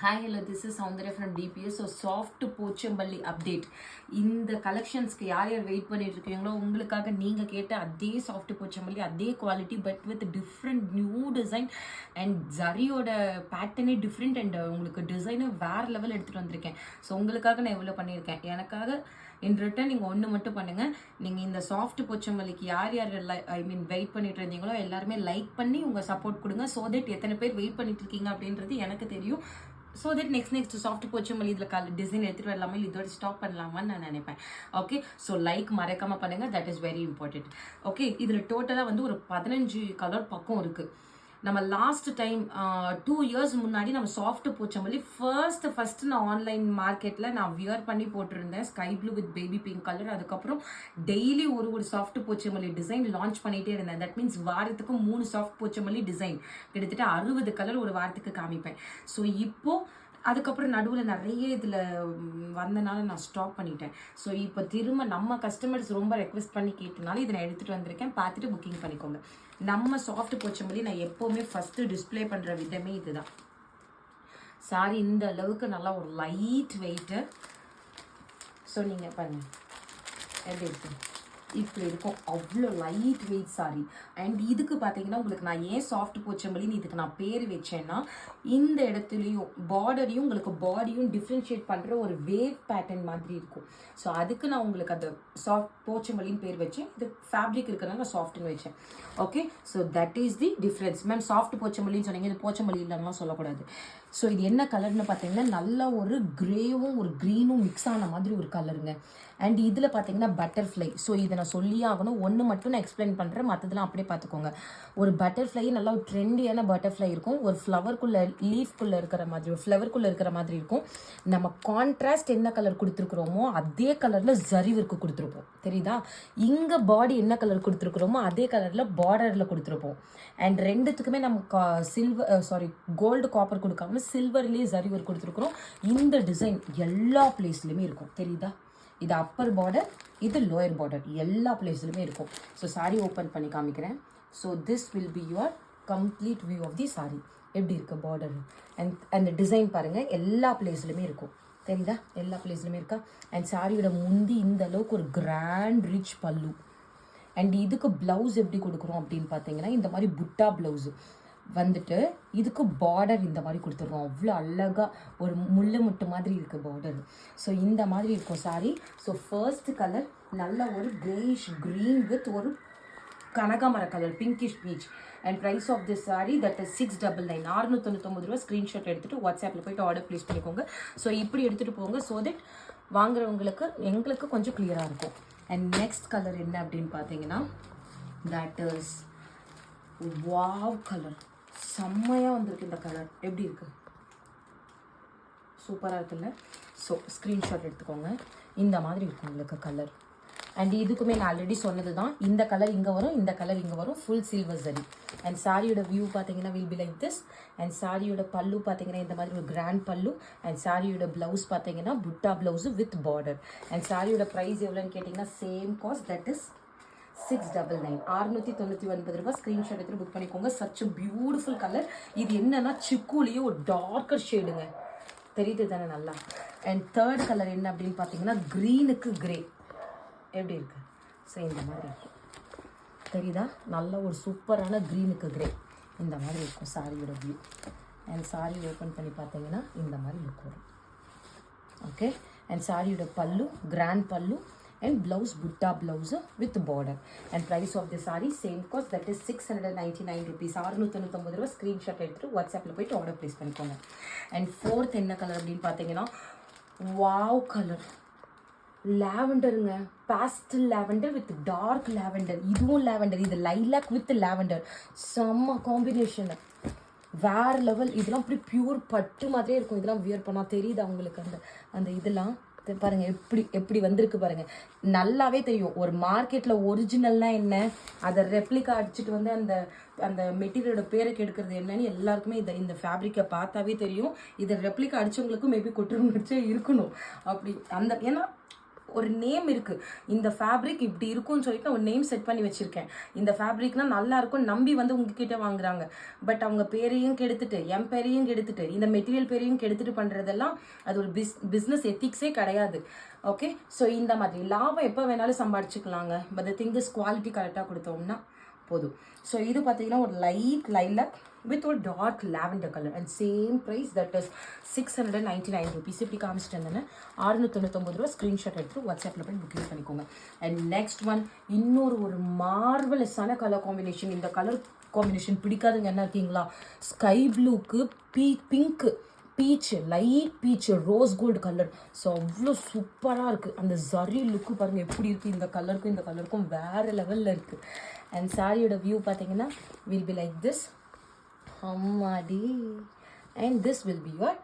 Hi, hello, this is Soundarya from DPS. So, soft Pochampalli update. இந்த கலெக்ஷன்ஸ்க்கு யார் யார் wait பண்ணிட்டு இருக்கீங்களோ உங்களுக்காக நீங்கள் கேட்ட அதே சாஃப்ட் போச்சம்பள்ளி அதே quality but with different new design and ஜரியோட பேட்டர்னே டிஃப்ரெண்ட் அண்ட் உங்களுக்கு டிசைனை வேறு லெவல் எடுத்துகிட்டு வந்திருக்கேன். ஸோ உங்களுக்காக நான் எவ்வளோ பண்ணியிருக்கேன். எனக்காக இன் ரிட்டன் நீங்கள் ஒன்று மட்டும் பண்ணுங்கள். நீங்கள் இந்த சாஃப்ட் போச்சம்பள்ளிக்கு யார் யார் வெயிட் பண்ணிட்டு இருந்தீங்களோ எல்லாருமே லைக் பண்ணி உங்கள் சப்போர்ட் கொடுங்க. ஸோ தட் எத்தனை பேர் வெயிட் பண்ணிட்டு இருக்கீங்க அப்படின்றது எனக்கு தெரியும். So that next soft Pochampalli இதில் டிசைன் எடுத்துகிட்டு வரலாமா இல்லை இதோட ஸ்டாப் பண்ணலாமான்னு நான் நினைப்பேன். ஓகே, ஸோ லைக் மறக்காமல் பண்ணுங்கள். That is very important. Okay, இதில் டோட்டலாக வந்து ஒரு 15 கலர் பக்கம் இருக்குது. நம்ம லாஸ்ட் டைம் 2 இயர்ஸ் முன்னாடி நம்ம சாஃப்ட் போச்சம்பள்ளி ஃபர்ஸ்ட் நான் ஆன்லைன் மார்க்கெட்டில் நான் வியர் பண்ணி போட்டிருந்தேன் sky blue with baby pink colour. அதுக்கப்புறம் டெய்லி ஒரு சாஃப்ட் போச்சம்பள்ளி டிசைன் லான்ச் பண்ணிகிட்டே இருந்தேன். தட் மீன்ஸ் வாரத்துக்கு 3 சாஃப்ட் போச்சம்பள்ளி டிசைன், கிட்டத்தட்ட 60 கலர் ஒரு வாரத்துக்கு காமிப்பேன். ஸோ இப்போது அதுக்கப்புறம் நடுவில் நிறைய இதில் வந்தனால நான் ஸ்டாப் பண்ணிட்டேன். ஸோ இப்போ திரும்ப நம்ம கஸ்டமர்ஸ் ரொம்ப ரெக்வெஸ்ட் பண்ணி கேட்டனால இதை நான் எடுத்துகிட்டு வந்திருக்கேன். பார்த்துட்டு புக்கிங் பண்ணிக்கோங்க. நம்ம சாஃப்ட் போச்சம்பள்ளி நான் எப்போவுமே ஃபஸ்ட்டு டிஸ்பிளே பண்ணுற விதமே இதுதான். சாரி இந்த அளவுக்கு நல்லா ஒரு லைட் வெயிட்டு. ஸோ நீங்கள் பாருங்கள் எப்படி இருக்கு, இப்படி இருக்கும். அவ்வளோ லைட் வெயிட் சாரி. அண்ட் இதுக்கு பார்த்தீங்கன்னா உங்களுக்கு நான் ஏன் சாஃப்ட் போச்சம்பள்ளின்னு இதுக்கு நான் பேர் வச்சேன்னா, இந்த இடத்துலையும் பார்டரையும் உங்களுக்கு பாடியும் டிஃப்ரென்ஷியேட் பண்ணுற ஒரு வேவ் பேட்டர்ன் மாதிரி இருக்கும். ஸோ அதுக்கு நான் உங்களுக்கு அந்த சாஃப்ட் போச்சம்பள்ளின்னு பேர் வச்சேன். இது ஃபேப்ரிக் இருக்கிறனால நான் சாஃப்ட்னு வச்சேன். Okay, so that is the difference. Ma'am soft போச்சம்பள்ளின்னு சொன்னீங்க, இது போச்சம்பள்ளி இல்லைன்னா சொல்லக்கூடாது. ஸோ இது என்ன கலர்னு பார்த்தீங்கன்னா நல்ல ஒரு கிரேவும் ஒரு க்ரீனும் மிக்ஸ் ஆன மாதிரி ஒரு கலருங்க. அண்ட் இதில் பார்த்தீங்கன்னா பட்டர்ஃப்ளை. ஸோ இதை நான் சொல்லி ஆகணும். ஒன்று மட்டும் நான் எக்ஸ்பிளைன் பண்ணுறேன், மற்றதெல்லாம் அப்படியே பார்த்துக்கோங்க. ஒரு பட்டர்ஃப்ளை நல்லா ஒரு ட்ரெண்டியான பட்டர்ஃப்ளை இருக்கும். ஒரு ஃப்ளவர்க்குள்ளே லீஃப்குள்ளே இருக்கிற மாதிரி, ஒரு ஃப்ளவர்க்குள்ளே இருக்கிற மாதிரி இருக்கும். நம்ம கான்ட்ராஸ்ட் என்ன கலர் கொடுத்துருக்குறோமோ அதே கலரில் ஜரி ஒர்க்கு கொடுத்துருப்போம். தெரியுதா? இங்கே பாடி என்ன கலர் கொடுத்துருக்குறோமோ அதே கலரில் பார்டரில் கொடுத்துருப்போம். அண்ட் ரெண்டுத்துக்குமே நம்ம கோல்டு காப்பர் கொடுக்காம சில்வர்லேயே ஜரி ஒர்க் கொடுத்துருக்குறோம். இந்த டிசைன் எல்லா பிளேஸ்லையுமே இருக்கும். தெரியுதா? இது அப்பர் பார்டர், இது லோயர் பார்டர், எல்லா பிளேஸ்லையுமே இருக்கும். ஸோ சாரீ ஓப்பன் பண்ணி காமிக்கிறேன். So this will be your complete view of the sari. எப்படி இருக்குது பார்டர் அண்ட் அந்த டிசைன் பாருங்கள், எல்லா பிளேஸ்லையுமே இருக்கும். தெரியுதா? எல்லா பிளேஸ்லையுமே இருக்கா? அண்ட் சாரியோட முந்தி இந்த அளவுக்கு ஒரு கிராண்ட் ரிச் பல்லு. அண்ட் இதுக்கு ப்ளவுஸ் எப்படி கொடுக்குறோம் அப்படின்னு பார்த்தீங்கன்னா இந்த மாதிரி புட்டா ப்ளவுஸு வந்துட்டு இதுக்கு பார்டர் இந்த மாதிரி கொடுத்துருக்கோம். அவ்வளோ அழகாக ஒரு முள்ளு முட்டு மாதிரி இருக்குது பார்டர். ஸோ இந்த மாதிரி இருக்கும் சாரி. ஸோ ஃபர்ஸ்ட் கலர் நல்ல ஒரு கிரேஷ் க்ரீன் வித் ஒரு கனகாமர colour pinkish peach. And price of this sari that is 699, 699 ரூபா. ஸ்க்ரீன்ஷாட் எடுத்துகிட்டு வாட்ஸ்அப்பில் போய்ட்டு ஆர்டர் ப்ளேஸ் பண்ணிக்கோங்க. ஸோ இப்படி எடுத்துகிட்டு போங்க. ஸோ தட் வாங்குறவங்களுக்கு எங்களுக்கு கொஞ்சம் கிளியராக இருக்கும். அண்ட் நெக்ஸ்ட் கலர் என்ன அப்படின்னு பார்த்தீங்கன்னா தட் இஸ் வாவ் கலர். செம்மையாக வந்திருக்கு இந்த கலர். எப்படி இருக்குது? சூப்பராக இருக்குல்ல? ஸோ ஸ்க்ரீன்ஷாட் எடுத்துக்கோங்க. இந்த மாதிரி இருக்கும் உங்களுக்கு கலர். அண்ட் இதுக்குமே நான் ஆல்ரெடி சொன்னது தான், இந்த கலர் இங்கே வரும், இந்த கலர் இங்கே வரும். ஃபுல் சில்வர் சரி. அண்ட் சாரியோட வியூ பார்த்தீங்கன்னா will be like this. And சாரியோட பல்லு பார்த்தீங்கன்னா இந்த மாதிரி ஒரு கிராண்ட் பல்லு. அண்ட் சாரியோட ப்ளவுஸ் பார்த்தீங்கன்னா புட்டா ப்ளவுஸு வித் பார்டர். அண்ட் சாரியோட ப்ரைஸ் எவ்வளோன்னு கேட்டிங்கன்னா சேம் காஸ்ட், தட் இஸ் 699, 699 ரூபாய். ஸ்க்ரீன்ஷாட் எடுத்து புக் பண்ணிக்கோங்க. Such a beautiful colour. இது என்னன்னா சிக்குலேயே ஒரு டார்க்கர் ஷேடுங்க. தெரியுது தானே நல்லா? அண்ட் தேர்ட் கலர் என்ன அப்படின்னு பார்த்தீங்கன்னா க்ரீனுக்கு கிரே. எப்படி இருக்கு? ஸோ இந்த மாதிரி இருக்கும். தெரியுதா? நல்ல ஒரு சூப்பரான க்ரீனுக்கு கிரே இந்த மாதிரி இருக்கும் சாரியோட வியூ. அண்ட் சாரி ஓப்பன் பண்ணி பார்த்தீங்கன்னா இந்த மாதிரி லுக் வரும். ஓகே, அண்ட் சாரியோட பல்லு கிராண்ட் பல்லு and blouse butta blouse with border. And price of the saree same cost, that is 699 rupees. 699 ரூபாய். ஸ்க்ரீன்ஷாட் எடுத்துட்டு வாட்ஸ்அப்பில் போய்ட்டு ஆர்டர் ப்ளேஸ் பண்ணிக்கோங்க. அண்ட் ஃபோர்த் என்ன கலர் அப்படின்னு பார்த்தீங்கன்னா வாவ் கலர் லாவெண்டருங்க. Pastel lavender with dark lavender. இதுவும் லாவெண்டர், இது லைலாக் வித் லாவெண்டர். செம்ம காம்பினேஷனு, வேறு லெவல். இதெல்லாம் அப்படி பியூர் பட்டு மாதிரியே இருக்கும். இதெல்லாம் வியர் பண்ணால் தெரியுது அவங்களுக்கு அந்த இதெல்லாம் பாருங்கள் எப்படி வந்திருக்கு பாருங்கள். நல்லாவே தெரியும். ஒரு மார்க்கெட்டில் ஒரிஜினல்னா என்ன, அதை ரெப்ளிகா அடிச்சுட்டு வந்து அந்த மெட்டீரியலோட பேரை கெடுக்கிறது என்னன்னு எல்லாருக்குமே இந்த ஃபேப்ரிக்கை பார்த்தாவே தெரியும். இதை ரெப்ளிகா அடித்தவங்களுக்கும் மேபி குற்றம் இருக்கணும் அப்படி. ஏன்னா ஒரு நேம் இருக்குது. இந்த ஃபேப்ரிக் இப்படி இருக்கும்னு சொல்லிட்டு ஒரு நேம் செட் பண்ணி வச்சுருக்கேன். இந்த ஃபேப்ரிக்னால் நல்லா இருக்கும் நம்பி வந்து உங்ககிட்ட வாங்குறாங்க. பட் அவங்க பேரையும் கெடுத்துட்டு என் பேரையும் கெடுத்துட்டு இந்த மெட்டீரியல் பேரையும் கெடுத்துட்டு பண்ணுறதெல்லாம் அது ஒரு பிஸ்னஸ் எத்திக்ஸே கிடையாது. ஓகே, ஸோ இந்த மாதிரி லாபம் எப்போ வேணாலும் சம்பாதிச்சுக்கலாங்க. But the thing is quality கரெக்டாக கொடுத்தோம்னா போதும். ஸோ இது பார்த்தீங்கன்னா ஒரு லைட் லைலாக் வித் ஒரு dark lavender colour and same price that is 699 rupees. இப்படி காமிச்சிட்டு இருந்தேன்னா 699 ரூபா. ஸ்க்ரீன்ஷாட் எடுத்து வாட்ஸ்அப்பில் போய் புக்கிங் பண்ணிக்கோங்க. அண்ட் நெக்ஸ்ட் ஒன் ஒரு மார்வலஸான கலர் காம்பினேஷன். இந்த கலர் காம்பினேஷன் பிடிக்காதுங்க என்ன இருக்கீங்களா? ஸ்கை ப்ளூக்கு பிங்க்கு peach, light peach, rose gold colour. So அவ்வளோ சூப்பராக இருக்குது. அந்த ஜரி லுக்கு பாருங்கள் எப்படி இருக்குது. இந்த கலருக்கும் வேறு லெவலில் இருக்குது. அண்ட் சாரியோட வியூ பார்த்தீங்கன்னா வில் பி லைக் திஸ். அம்மாடி. And this will be your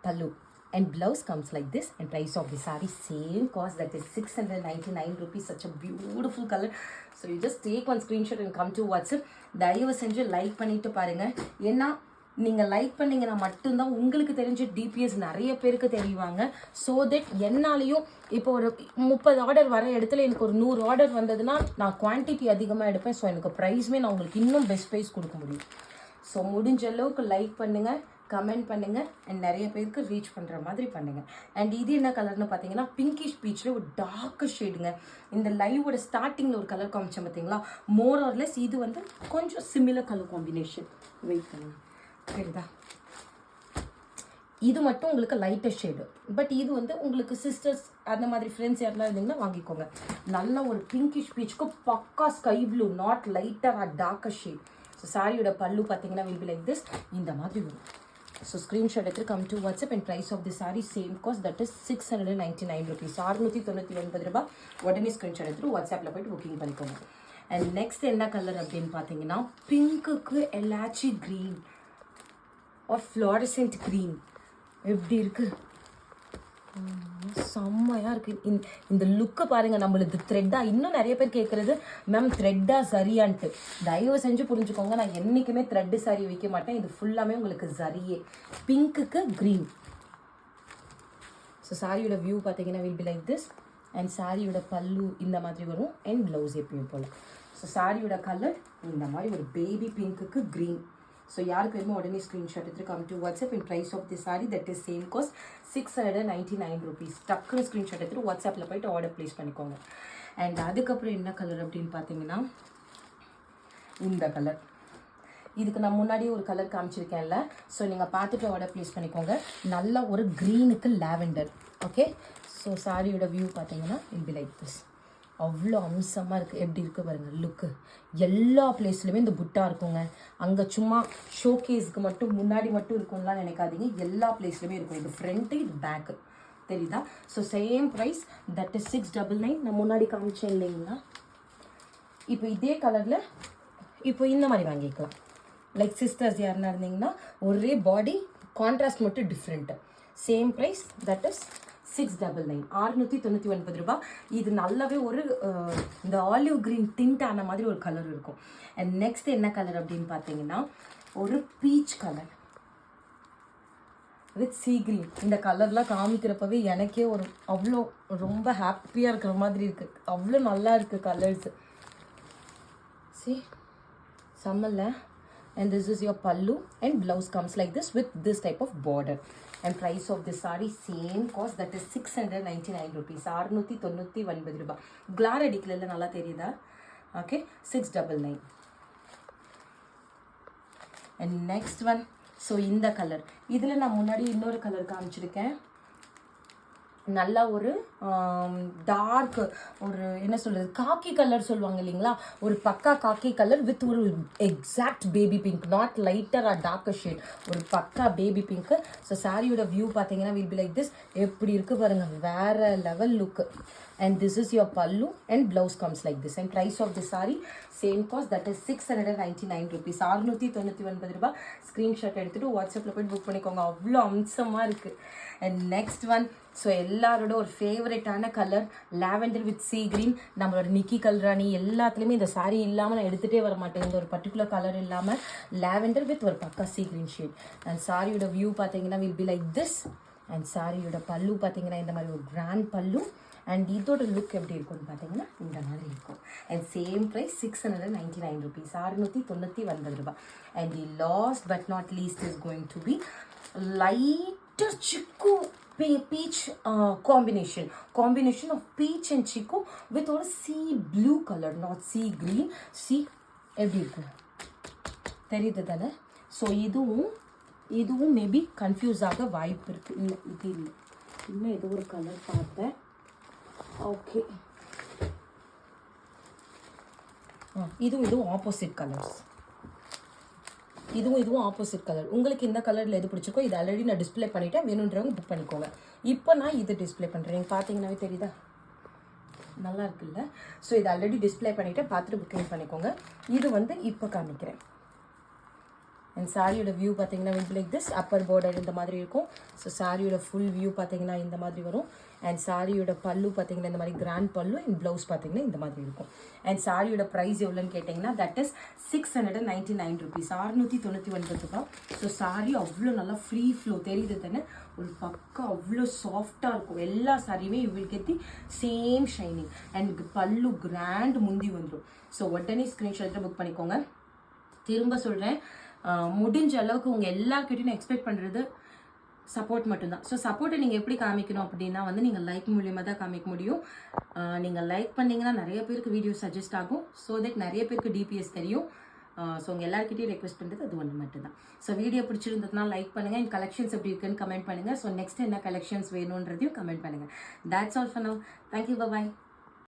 pallu. And blouse comes like this. And price of the saree same cost, that is 699 rupees. Such a beautiful color. So you just take one screenshot and come to WhatsApp. தயவு செஞ்சு like பண்ணிட்டு பாருங்க. ஏன்னா நீங்கள் like பண்ணிங்கன்னா மட்டும்தான் உங்களுக்கு தெரிஞ்ச டிபிஎஸ் நிறைய பேருக்கு தெரியுவாங்க. ஸோ தட் என்னாலையும் இப்போ ஒரு 30 ஆர்டர் வர இடத்துல எனக்கு ஒரு 100 ஆர்டர் வந்ததுன்னா நான் குவான்டிட்டி அதிகமாக எடுப்பேன். ஸோ எனக்கு ப்ரைஸுமே நான் உங்களுக்கு இன்னும் பெஸ்ட் ப்ரைஸ் கொடுக்க முடியும். ஸோ முடிஞ்ச அளவுக்கு லைக் பண்ணுங்கள், கமெண்ட் பண்ணுங்கள், அண்ட் நிறைய பேருக்கு ரீச் பண்ணுற மாதிரி பண்ணுங்கள். அண்ட் இது என்ன கலர்னு பார்த்தீங்கன்னா பிங்கிஷ் பீச்சில் ஒரு டார்க் ஷேடுங்க. இந்த லைவோட ஸ்டார்டிங்கில் ஒரு கலர் காமிச்சேன் பார்த்தீங்களா, மோர் ஆர்லெஸ் இது வந்து கொஞ்சம் சிமிலர் கலர் காம்பினேஷன். வெயிட் பண்ணுங்க, சரிதா? இது மட்டும் உங்களுக்கு லைட்டர் ஷேடு. பட் இது வந்து உங்களுக்கு சிஸ்டர்ஸ் அந்த மாதிரி ஃப்ரெண்ட்ஸ் யாரெல்லாம் இருந்தீங்கன்னா வாங்கிக்கோங்க. நல்ல ஒரு பிங்கிஷ் பீச்சுக்கு பக்கா sky blue, not lighter or darker shade. So சாரியோட பல்லு பார்த்தீங்கன்னா வில் பி லைக் திஸ். இந்த மாதிரி வரும். ஸோ ஸ்க்ரீன்ஷாட் எடுத்து come to WhatsApp. And price of the sari same cost, that is 699 rupees. 699 ரூபா. உடனே ஸ்க்ரீன்ஷாட் எடுத்துட்டு வாட்ஸ்அப்பில் போய்ட்டு புக்கிங் பண்ணிக்கோங்க. அண்ட் நெக்ஸ்ட் என்ன கலர் அப்படின்னு பார்த்தீங்கன்னா பிங்க்குக்கு elaichi green or fluorescent green. எப்படி இருக்குது? செம்மையாக இருக்குது. இந்த லுக்கை பாருங்கள். நம்மளுக்கு த்ரெட்டாக இன்னும் நிறைய பேர் கேட்குறது மேம் த்ரெட்டாக சரியான்ட்டு. தயவு செஞ்சு புரிஞ்சுக்கோங்க, நான் என்றைக்குமே த்ரெட்டு சாரி வைக்க மாட்டேன். இது ஃபுல்லாமே உங்களுக்கு சரியே. பிங்க்குக்கு க்ரீன். ஸோ சாரியோட வியூ பார்த்தீங்கன்னா will be like this. And சாரியோட பல்லு இந்த மாதிரி வரும். அண்ட் ப்ளவுஸ் எப்பயும் போல். ஸோ சாரியோட கலர் இந்த மாதிரி ஒரு பேபி பிங்க்குக்கு க்ரீன். ஸோ யாருக்கு வேணுமோ உடனே ஸ்க்ரீன்ஷாட் எடுத்து come to WhatsApp. In price of the sari that is same cost 699 rupees. டக்குன்னு ஸ்க்ரீன்ஷாட் எடுத்துட்டு வாட்ஸ்அப்பில் போய்ட்டு ஆர்டர் ப்ளேஸ் பண்ணிக்கோங்க. அண்ட் அதுக்கப்புறம் என்ன கலர் அப்படின்னு பார்த்தீங்கன்னா இந்த கலர். இதுக்கு நான் முன்னாடியே ஒரு கலர் காமிச்சிருக்கேன்ல. ஸோ நீங்கள் பார்த்துட்டு ஆர்டர் ப்ளேஸ் பண்ணிக்கோங்க. நல்ல ஒரு க்ரீனுக்கு லாவெண்டர். ஓகே, ஸோ சாரியோட வியூ பார்த்தீங்கன்னா வில் பி லைக் திஸ். அவ்வளோ அம்சமாக இருக்குது. எப்படி இருக்குது பாருங்கள் லுக்கு. எல்லா பிளேஸ்லையுமே இந்த புட்டா இருக்குங்க. அங்கே சும்மா ஷோகேஸ்க்கு மட்டும் முன்னாடி மட்டும் இருக்கும்லாம் நினைக்காதீங்க. எல்லா பிளேஸ்லையுமே இருக்கும். இது ஃப்ரண்ட்டு, இது பேக்கு, தெரியுதா? So same price, that is 699. நான் முன்னாடி காமிச்சேன் இல்லைங்களா? இப்போ இதே கலரில் இப்போ இந்த மாதிரி வாங்கிக்கலாம். லைக் சிஸ்டர்ஸ் யாருன்னா இருந்தீங்கன்னா ஒரே பாடி, கான்ட்ராஸ்ட் மட்டும் different. Same price, that is 699. 699 ரூபா. இது நல்லாவே ஒரு இந்த ஆலிவ் க்ரீன் டிண்ட் ஆன மாதிரி ஒரு கலர் இருக்கும். அண்ட் நெக்ஸ்ட் என்ன கலர் அப்படின்னு பார்த்தீங்கன்னா ஒரு peach colour with sea green. இந்த கலர்லாம் காமிக்கிறப்பவே எனக்கே ஒரு அவ்வளோ ரொம்ப ஹாப்பியாக இருக்கிற மாதிரி இருக்குது. அவ்வளோ நல்லா இருக்குது கலர்ஸ். சி செம்மல்ல. And this is your pallu and blouse comes like this with this type of border. And price of this saree same cost, that is 699 rupees. 699 ரூபாய். கிளார் அடிக்கல, நல்லா தெரியுதா? Okay, 699. And next one, so இந்த colour. இதில் நான் முன்னாடி இன்னொரு colour காமிச்சிருக்கேன். நல்லா ஒரு டார்க், ஒரு என்ன சொல்கிறது, காக்கி கலர் சொல்லுவாங்க இல்லைங்களா, ஒரு பக்கா காக்கி கலர் வித் ஒரு exact baby pink, not lighter or darker shade, ஒரு பக்கா பேபி பிங்க்கு. ஸோ சாரியோட வியூ பார்த்தீங்கன்னா வில் பி லைக் திஸ். எப்படி இருக்குது பாருங்கள், வேறு level look. And this is your pallu and blouse comes like this. And price of the saree same cost, that is 699 rupees. 699 ரூபாய். Screenshot எடுத்துகிட்டு வாட்ஸ்அப்பில் போய்ட்டு புக் பண்ணிக்கோங்க. அவ்வளோ அம்சமாக இருக்குது. அண்ட் நெக்ஸ்ட் ஒன், ஸோ எல்லாரோட ஒரு ஃபேவரட்டான colour lavender with sea green. நம்மளோட நிக்கி கல்ராணி எல்லாத்துலேயுமே இந்த சாரீ இல்லாமல் நான் எடுத்துகிட்டே வர மாட்டேன். இந்த ஒரு பர்டிகுலர் கலர் இல்லாமல் லாவெண்டர் வித் ஒரு பக்கா சீ க்ரீன் ஷேட். அண்ட் சாரியோட வியூ பார்த்தீங்கன்னா will be like this. And சாரியோட பல்லு பார்த்தீங்கன்னா இந்த மாதிரி ஒரு கிராண்ட் பல்லு. அண்ட் இதோட லுக் எப்படி இருக்கும்னு பார்த்தீங்கன்னா இந்த மாதிரி இருக்கும். அண்ட் சேம் ப்ரைஸ் 699 rupees, 699 ரூபாய். And the last but not least is going to be lighter சிக்கு peach combination of peach and chiku with ஒரு sea blue color, not sea green. see எப்படி இருக்கு தெரியுது தானே? ஸோ இதுவும் மேபி கன்ஃபியூஸ் ஆக வாய்ப்பு இருக்கு. இல்லை இது இல்லை, இன்னும் ஏதோ ஒரு கலர் பார்த்தேன். ஓகே, இதுவும் ஆப்போசிட் கலர்ஸ். இதுவும் ஆப்போசிட் கலர். உங்களுக்கு இந்த கலரில் எது பிடிச்சிருக்கோ இது ஆல்ரெடி நான் டிஸ்பிளே பண்ணிவிட்டேன், வேணுன்றவங்க புக் பண்ணிக்கோங்க. இப்போ நான் இது டிஸ்பிளே பண்ணுறேன். நீங்கள் பார்த்தீங்கன்னாவே தெரியுதா, நல்லா இருக்குல்ல? ஸோ இது ஆல்ரெடி டிஸ்பிளே பண்ணிவிட்டு பார்த்துட்டு புக்கிங் பண்ணிக்கோங்க. இது இப்போ காமிக்கிறேன். அண்ட் சாரியோட வியூ பார்த்தீங்கன்னா will like this. Appar border இந்த மாதிரி இருக்கும். ஸோ சாரியோட ஃபுல் வியூ பார்த்தீங்கன்னா இந்த மாதிரி வரும். அண்ட் சாரியோட பல்லு பார்த்தீங்கன்னா இந்த மாதிரி கிராண்ட் பல்லு. அண்ட் ப்ளவுஸ் பார்த்தீங்கன்னா இந்த மாதிரி இருக்கும். அண்ட் சாரியோட ப்ரைஸ் எவ்வளோன்னு கேட்டிங்கன்னா தட் இஸ் 699 rupees, 699 ரூபாய். ஸோ சாரி அவ்வளோ நல்லா ஃப்ரீ ஃப்ளோ தெரியுது தானே? ஒரு பக்கம் அவ்வளோ சாஃப்டாக இருக்கும். எல்லா சாரியுமே will get the same shining. And pallu grand முந்தி வந்துடும். ஸோ உடனே ஸ்க்ரீன்ஷாட்டில் புக் பண்ணிக்கோங்க. திரும்ப சொல்கிறேன், முடிஞ்ச அளவுக்கு உங்கள் எல்லாருக்கிட்டையும் எக்ஸ்பெக்ட் பண்ணுறது சப்போர்ட் மட்டும்தான். ஸோ சப்போர்ட்டை நீங்கள் எப்படி காமிக்கணும் அப்படின்னா நீங்கள் லைக் மூலியமாக தான் காமிக்க முடியும். நீங்கள் லைக் பண்ணிங்கன்னா நிறைய பேருக்கு வீடியோ சஜஸ்ட் ஆகும். ஸோ தட் நிறைய பேருக்கு டிபிஎஸ் தெரியும். ஸோ உங்கள் எல்லாருக்கிட்டையும் ரெக்வெஸ்ட் பண்ணுறது அது ஒன்று மட்டும்தான். ஸோ வீடியோ பிடிச்சிருந்ததுனா லைக் பண்ணுங்கள். என் கலெக்ஷன்ஸ் எப்படி இருக்குன்னு கமெண்ட் பண்ணுங்கள். ஸோ நெக்ஸ்ட் என்ன கலெக்ஷன்ஸ் வேணுன்றதையும் கமெண்ட் பண்ணுங்கள். That's all for now. Thank you, bye.